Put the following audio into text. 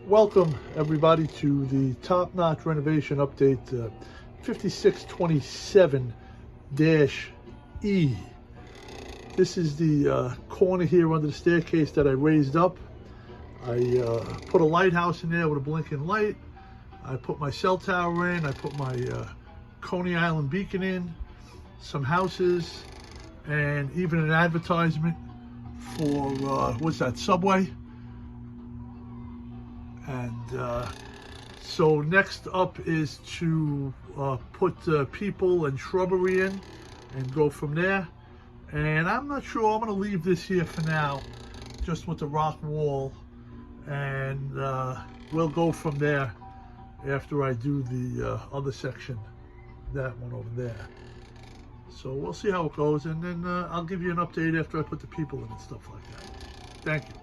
Welcome everybody to the top-notch renovation update 5627-E. This is the corner here under the staircase that I raised up. I put a lighthouse in there with a blinking light. I put my cell tower in. I put my Coney Island beacon in, some houses, and even an advertisement for what's that, Subway. And so next up is to put people and shrubbery in and go from there. And I'm not sure, I'm going to leave this here for now, just with the rock wall, and we'll go from there after I do the other section, that one over there. So we'll see how it goes, and then I'll give you an update after I put the people in and stuff like that. Thank you.